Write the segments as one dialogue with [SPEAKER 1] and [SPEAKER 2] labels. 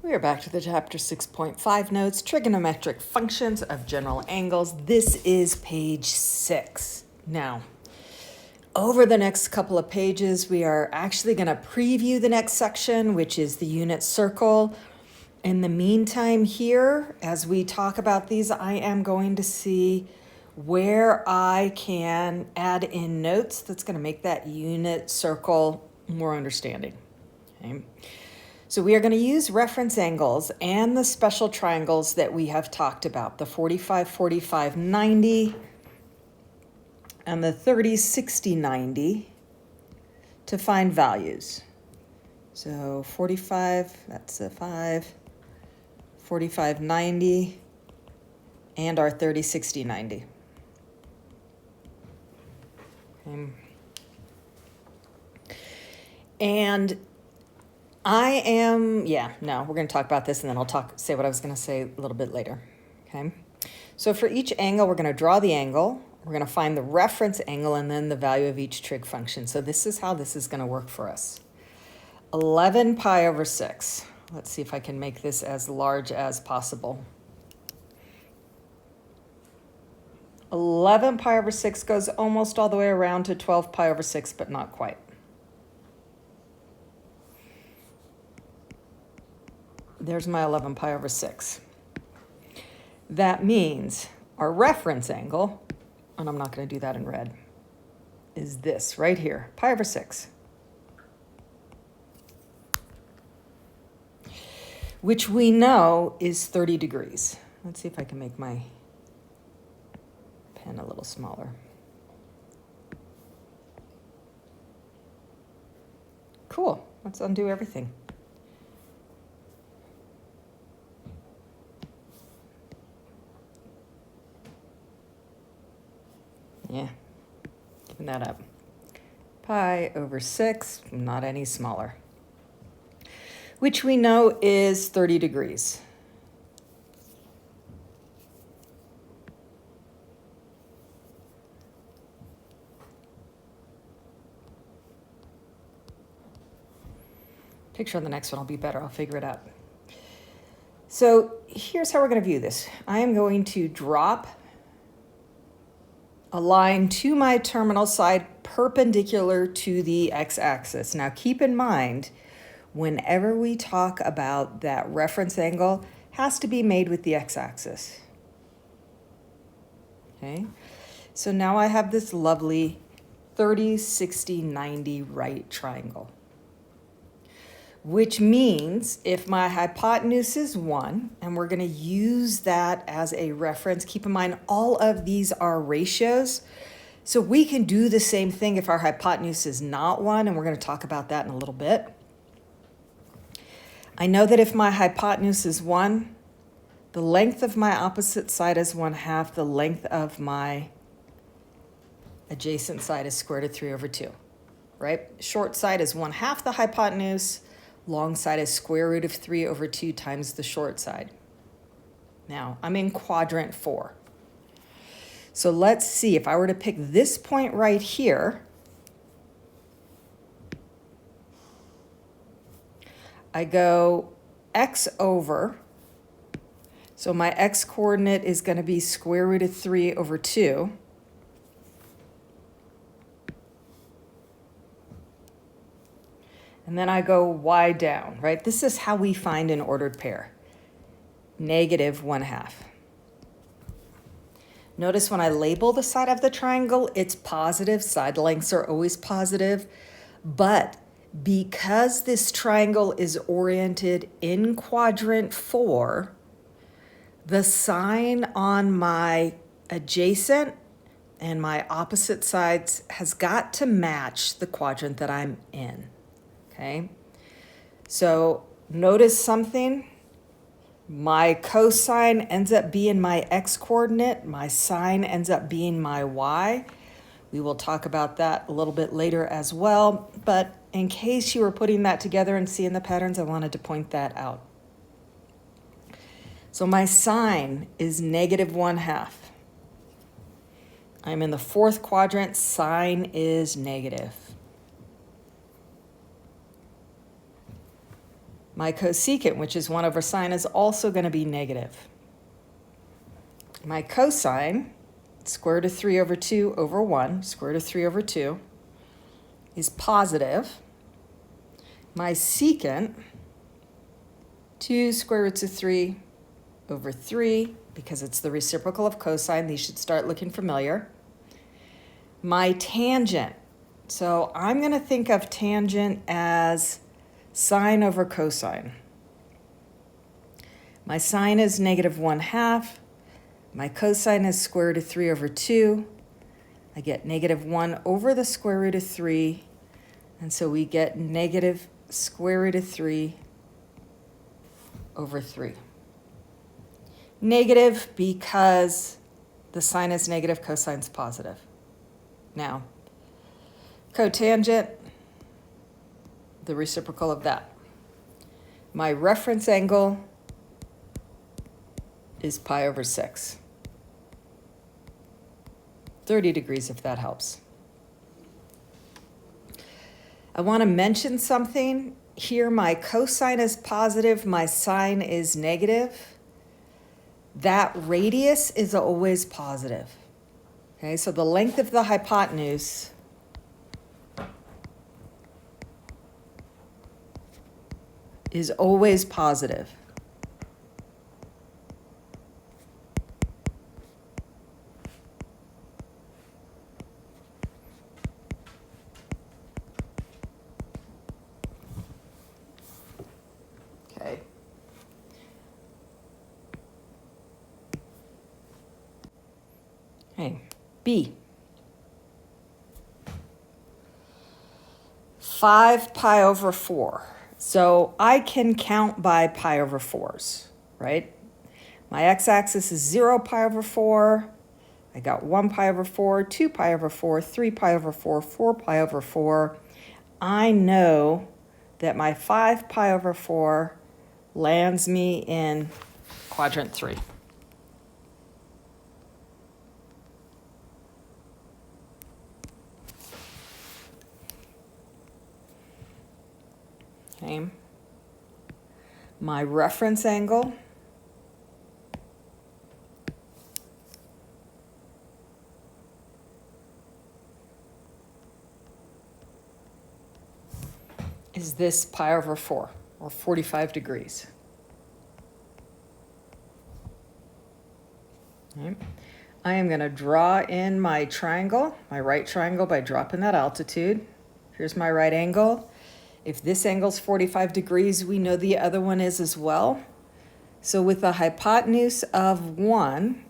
[SPEAKER 1] We are back to the chapter 6.5 notes, trigonometric functions of general angles. This is page 6. Now, over the next couple of pages, we are actually going to preview the next section, which is the unit circle. In the meantime here, as we talk about these, I am going to see where I can add in notes that's going to make that unit circle more understanding. Okay. So we are going to use reference angles and the special triangles that we have talked about, the 45, 45, 90, and the 30, 60, 90 to find values. So 45, that's a 5, 45, 90, and our 30, 60, 90. Okay. And we're going to talk about this and then I'll say what I was going to say a little bit later, okay? So for each angle, we're going to draw the angle, we're going to find the reference angle and then the value of each trig function. So this is how this is going to work for us. 11 pi over 6. Let's see if I can make this as large as possible. 11 pi over 6 goes almost all the way around to 12 pi over 6, but not quite. There's my 11 pi over 6. That means our reference angle, and I'm not going to do that in red, is this right here, pi over 6. Which we know is 30 degrees. Let's see if I can make my pen a little smaller. Cool, let's undo everything. Yeah, giving that up. Pi over 6, not any smaller. Which we know is 30 degrees. Picture on the next one will be better. I'll figure it out. So here's how we're going to view this. I am going to drop a line to my terminal side perpendicular to the x-axis. Now keep in mind, whenever we talk about that reference angle, has to be made with the x-axis. Okay, so now I have this lovely 30, 60, 90 right triangle. Which means if my hypotenuse is 1, and we're going to use that as a reference, keep in mind all of these are ratios. So we can do the same thing if our hypotenuse is not 1, and we're going to talk about that in a little bit. I know that if my hypotenuse is 1, the length of my opposite side is 1/2, the length of my adjacent side is square root of 3 over 2, right? Short side is 1/2 the hypotenuse. Long side is square root of 3 over 2 times the short side. Now, I'm in quadrant 4. So let's see, if I were to pick this point right here, I go x over, so my x coordinate is going to be square root of 3 over 2. And then I go y down, right? This is how we find an ordered pair. Negative 1/2. Notice when I label the side of the triangle, it's positive. Side lengths are always positive. But because this triangle is oriented in quadrant 4, the sign on my adjacent and my opposite sides has got to match the quadrant that I'm in. Okay, so notice something. My cosine ends up being my x-coordinate. My sine ends up being my y. We will talk about that a little bit later as well. But in case you were putting that together and seeing the patterns, I wanted to point that out. So my sine is negative 1/2. I'm in the 4th quadrant. Sine is negative. My cosecant, which is 1 over sine, is also going to be negative. My cosine, square root of 3 over 2 over 1, square root of 3 over 2, is positive. My secant, 2 square roots of 3 over 3, because it's the reciprocal of cosine. These should start looking familiar. My tangent. So I'm going to think of tangent as sine over cosine. My sine is negative 1/2. My cosine is square root of 3 over 2. I get negative 1 over the square root of 3. And so we get negative square root of 3 over 3. Negative because the sine is negative, cosine's positive. Now, cotangent, the reciprocal of that. My reference angle is pi over 6. 30 degrees if that helps. I want to mention something. Here my cosine is positive, my sine is negative. That radius is always positive. Okay, so the length of the hypotenuse is always positive. Okay. Okay, B. 5 pi over 4. So I can count by pi over 4s, right? My x-axis is 0 pi over 4. I got 1 pi over 4, 2 pi over 4, 3 pi over 4, 4 pi over 4. I know that my 5 pi over 4 lands me in quadrant 3. Okay. My reference angle is this pi over 4, or 45 degrees. Okay. I am going to draw in my triangle, my right triangle, by dropping that altitude. Here's my right angle. If this angle's 45 degrees, we know the other one is as well. So with a hypotenuse of 1,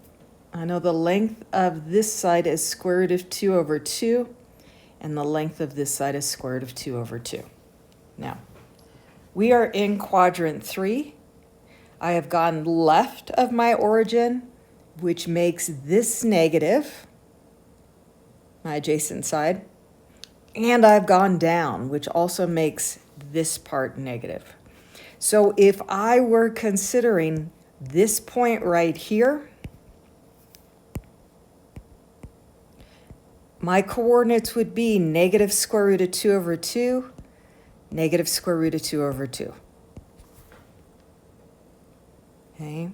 [SPEAKER 1] I know the length of this side is square root of 2 over 2, and the length of this side is square root of 2 over 2. Now, we are in quadrant 3. I have gone left of my origin, which makes this negative, my adjacent side, and I've gone down, which also makes this part negative. So if I were considering this point right here, my coordinates would be negative square root of 2 over 2, negative square root of 2 over 2. Okay.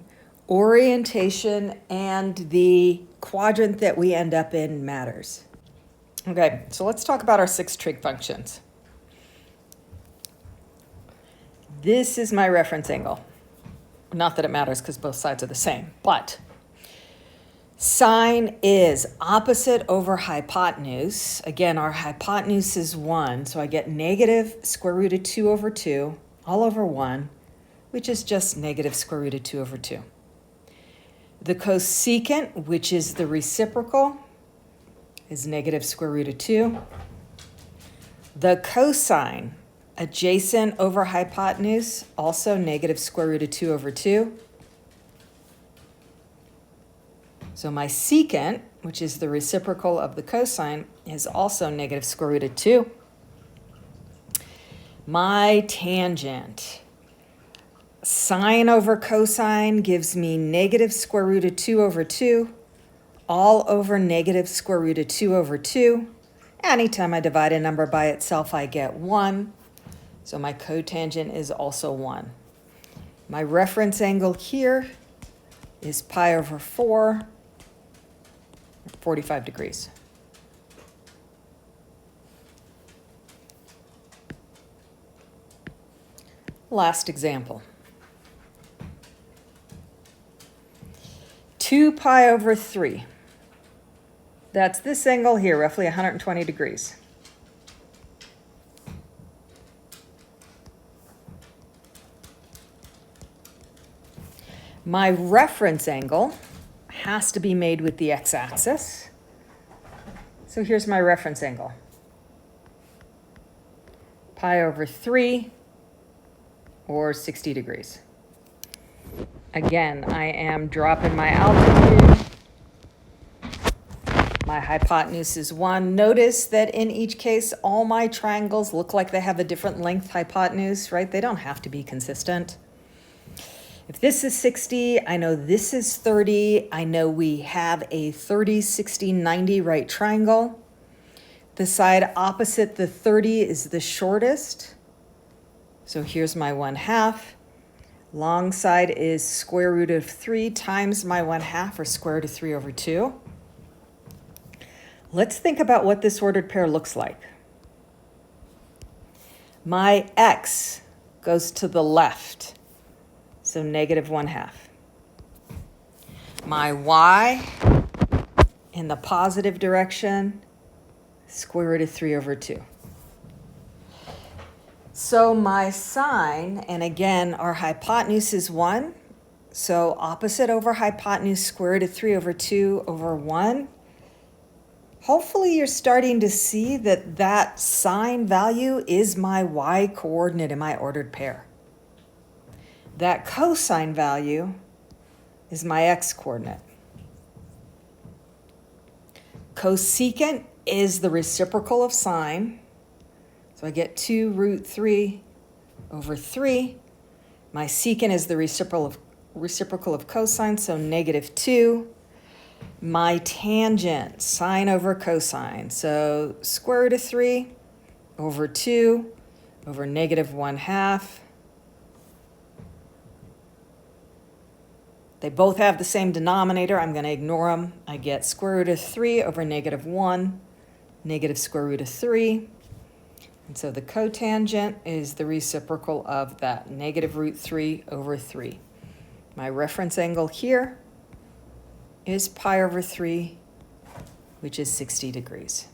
[SPEAKER 1] Orientation and the quadrant that we end up in matters. Okay, so let's talk about our 6 trig functions. This is my reference angle. Not that it matters because both sides are the same, but sine is opposite over hypotenuse. Again, our hypotenuse is 1, so I get negative square root of 2 over 2 all over 1, which is just negative square root of 2 over 2. The cosecant, which is the reciprocal, is negative square root of 2. The cosine, adjacent over hypotenuse, also negative square root of 2 over 2. So my secant, which is the reciprocal of the cosine, is also negative square root of 2. My tangent, sine over cosine gives me negative square root of 2 over 2, all over negative square root of 2 over 2. Anytime I divide a number by itself, I get 1. So my cotangent is also 1. My reference angle here is pi over 4, 45 degrees. Last example. 2 pi over 3. That's this angle here, roughly 120 degrees. My reference angle has to be made with the x-axis. So here's my reference angle. Pi over 3, or 60 degrees. Again, I am dropping my altitude. My hypotenuse is 1. Notice that in each case, all my triangles look like they have a different length hypotenuse, right? They don't have to be consistent. If this is 60, I know this is 30. I know we have a 30, 60, 90 right triangle. The side opposite the 30 is the shortest. So here's my 1/2. Long side is square root of 3 times my 1/2, or square root of 3 over 2. Let's think about what this ordered pair looks like. My x goes to the left, so negative 1/2. My y in the positive direction, square root of 3 over 2. So my sine, and again, our hypotenuse is 1, so opposite over hypotenuse, square root of 3 over 2 over 1. Hopefully you're starting to see that that sine value is my y coordinate in my ordered pair. That cosine value is my x coordinate. Cosecant is the reciprocal of sine. So I get 2 root 3 over 3. My secant is the reciprocal of cosine, so negative 2. My tangent, sine over cosine, so square root of 3 over 2 over negative 1/2. They both have the same denominator. I'm going to ignore them. I get square root of 3 over negative 1, negative square root of 3. And so the cotangent is the reciprocal of that, negative root 3 over 3. My reference angle here is pi over 3, which is 60 degrees.